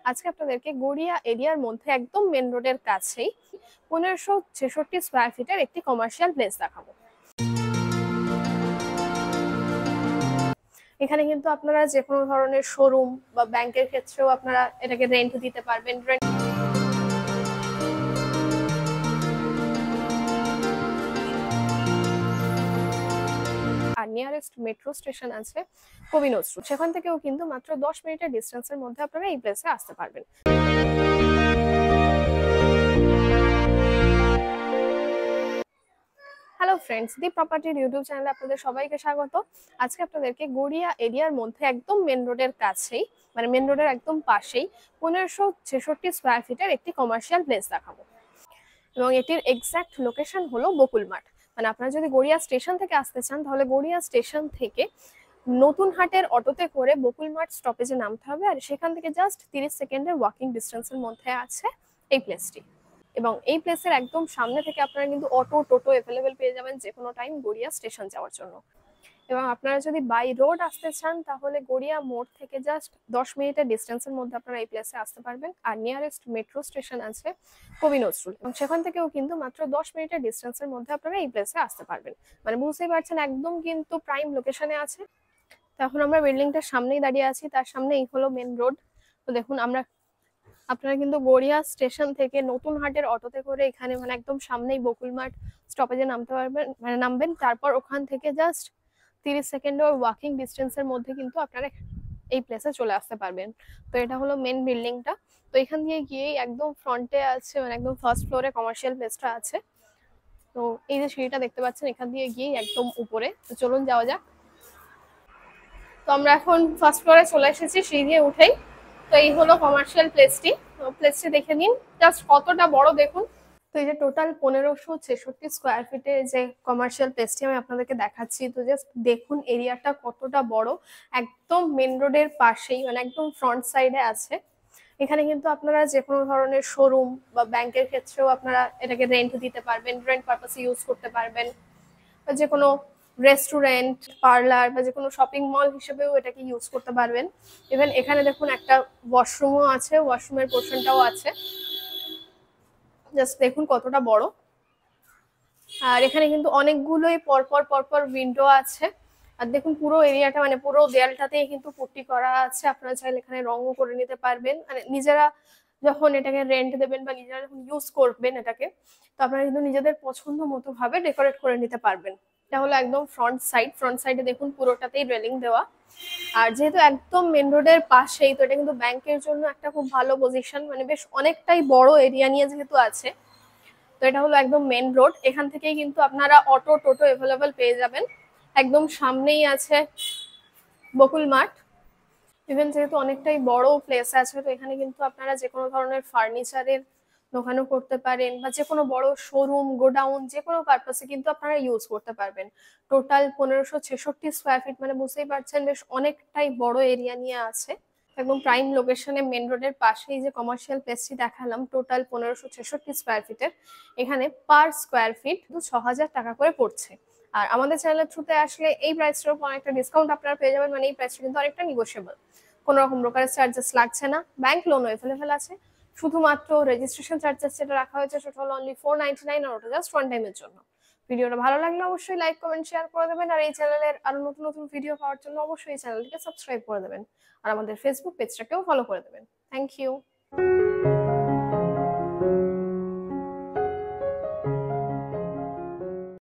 আজকে আপনাদেরকে গড়িয়া এরিয়ার মধ্যে একদম মেন রোডের কাছেই 1566 স্কোয়ার ফিটের একটি কমার্শিয়াল প্লেস দেখাবো। এখানে কিন্তু আপনারা যে কোনো ধরনের শোরুম বা ব্যাংকের ক্ষেত্রেও আপনারা এটাকে রেন্ট দিতে পারবেন। আর নিয়ারেস্ট মেট্রো স্টেশন আছে কবি নজরুল, সেখান থেকেও কিন্তু মাত্র 10 মিনিটের ডিস্টেন্সের মধ্যে আপনারা এই প্লেসে আসতে পারবেন। হ্যালো ফ্রেন্ডস, দি প্রপার্টির ইউটিউব চ্যানেলে আপনাদের সবাইকে স্বাগত। আজকে আপনাদেরকে গড়িয়া এরিয়ার মধ্যে একদম মেন রোডের কাছেই, মানে মেন রোডের একদম পাশেই 1566 স্কোয়ার ফিটের একটি কমার্শিয়াল প্লেস দেখাবো। এবং এটির এক্সাক্ট লোকেশন হলো বকুল মাঠ। মানে আপনারা যদি গড়িয়া স্টেশন থেকে আসতে চান তাহলে গড়িয়া স্টেশন থেকে নতুন হাটের অটোতে করে বকুল মাঠ স্টপেজে নামতে হবে, আর সেখান থেকে জাস্ট 30 সেকেন্ডের ওয়াকিং ডিস্টেন্সের মধ্যে আছে এই প্লেসটি। এবং এই প্লেসের একদম সামনে থেকে আপনারা কিন্তু অটো টোটো অ্যাভেলেবেল পেয়ে যাবেন যে কোনো টাইম গড়িয়া স্টেশন যাওয়ার জন্য। এবং আপনারা যদি বাই রোড আসতে চান তাহলে গড়িয়া মোড় থেকে জাস্ট 10 মিনিটের ডিস্টেন্সের মধ্যে আপনারা এই প্লেসে আসতে পারবেন। আর নিয়ারেস্ট মেট্রো স্টেশন আছে কবি নজরুল, এবং সেখান থেকেও কিন্তু মাত্র 10 মিনিটের ডিস্টেন্সের মধ্যে আপনারা এই প্লেসে আসতে পারবেন। মানে বুঝতেই পারছেন একদম কিন্তু প্রাইম লোকেশনে আছে। তো এখন আমরা বিল্ডিংটার সামনেই দাঁড়িয়ে আছি, তার সামনে এই হলো মেন রোড। তো দেখুন আপনারা কিন্তু গড়িয়া স্টেশন থেকে নতুন হাটের অটোতে করে এখানে মানে একদম সামনেই বকুল মাঠ স্টপেজে নামতে পারবেন, মানে নামবেন। তারপর ওখান থেকে জাস্ট 30 সেকেন্ডের ওয়াকিং ডিস্টেন্সের মধ্যে কিন্তু আপনারা এই প্লেসে চলে আসতে পারবেন। তো এটা হলো মেন বিল্ডিংটা। তো এখান দিয়ে গিয়েই একদম ফ্রন্টে আছে, মানে একদম ফার্স্ট ফ্লোরে কমার্শিয়াল প্লেসটা আছে। তো এই যে সিঁড়িটা দেখতে পাচ্ছেন, এখান দিয়ে গিয়েই একদম উপরে। তো চলুন যাওয়া যাক। তো আমরা এখন ফার্স্ট ফ্লোরে চলে এসেছি সিঁড়ি দিয়ে উঠেই। তো এই হলো কমার্শিয়াল প্লেসটি। প্লেসটি দেখে নিন জাস্ট কতটা বড় দেখুন। তো এই যে টোটাল 1566 স্কোয়ার ফিটের যে কমার্শিয়াল প্লেসটি আমি আপনাদেরকে দেখাচ্ছি, তো জাস্ট দেখুন এরিয়াটা কতটা বড়। একদম মেন রোডের পাশেই, মানে একদম ফ্রন্ট সাইডে আছে। এখানে কিন্তু আপনারা যে কোনো ধরনের শোরুম বা ব্যাংকের ক্ষেত্রেও আপনারা এটাকে রেন্ট দিতে পারবেন, রেন্ট পারপাসে ইউজ করতে পারবেন। বা যে কোনো রেস্টুরেন্ট, পার্লার বা যে কোনো শপিং মল হিসেবেও এটাকে ইউজ করতে পারবেন। ইভেন এখানে দেখুন একটা ওয়াশরুমও আছে, ওয়াশরুমের পোর্শনটাও আছে। জাস্ট দেখুন কতটা বড়। আর এখানে কিন্তু অনেকগুলোই পরপর পরপর উইন্ডো আছে। আর দেখুন পুরো এরিয়াটা, মানে পুরো দেয়ালটাতেই কিন্তু পুট্টি করা আছে। আপনারা চাইলে এখানে রঙও করে নিতে পারবেন। মানে নিজেরা যখন এটাকে রেন্ট দেবেন বা নিজেরা যখন ইউজ করবেন এটাকে, তো আপনারা কিন্তু নিজেদের পছন্দ মতো ভাবে ডেকোরেট করে নিতে পারবেন। এটা হলো একদম ফ্রন্ট সাইডে দেখুন পুরোটাতেই রেলিং দেওয়া। আর যেহেতু একদম মেন রোডের পাশেই, তো এটা কিন্তু ব্যাংকের জন্য একটা খুব ভালো পজিশন। মানে বেশ অনেকটাই বড় এরিয়া নিয়ে যেহেতু আছে, তো এটা হলো একদম মেন রোড। এখান থেকেই কিন্তু আপনারা অটো টোটো অ্যাভেলেবেল পেয়ে যাবেন। একদম সামনেই আছে বকুল মাঠ। ইভেন যেহেতু অনেকটাই বড় প্লেস আছে, তো এখানে কিন্তু আপনারা যে কোনো ধরনের ফার্নিচারের দোকানও করতে পারেন বা যে কোনো বড় শোরুম, গোডাউন, যে কোনো পারপাসে কিন্তু আপনারা ইউজ করতে পারবেন। টোটাল 1566 স্কোয়ার ফিট, মানে বুঝতেই পারছেন বেশ অনেকটাই বড় এরিয়া নিয়ে আছে। একদম প্রাইম লোকেশনে মেন রোডের পাশেই যে কমার্শিয়াল প্লেসটি দেখালাম টোটাল 1566 স্কোয়ার ফিটের, এখানে পার স্কোয়ার ফিট 6000 টাকা করে পড়ছে। আর আমাদের চ্যানেলের থ্রুতে আসলে এই প্রাইসটার উপর অনেকটা ডিসকাউন্ট আপনারা পেয়ে যাবেন। মানে এই প্রাইসটা কিন্তু অনেকটা নিগোশিয়েবল, কোনো রকম ব্রোকারেজ চার্জেস লাগছে না, ব্যাংক লোনও অ্যাভেলেবেল আছে। শুধুমাত্র রেজিস্ট্রেশন চার্জেস যেটা রাখা হয়েছে সেটা হলো অনলি 499, আর ওটা জাস্ট ওয়ান টাইমের জন্য। ভিডিওটা ভালো লাগলে অবশ্যই লাইক, কমেন্ট, শেয়ার করে দেবেন। আর এই চ্যানেলের আরো নতুন নতুন ভিডিও পাওয়ার জন্য অবশ্যই এই চ্যানেলটিকে সাবস্ক্রাইব করে দেবেন। আর আমাদের ফেসবুক পেজটাকেও ফলো করে দেবেন। Thank you.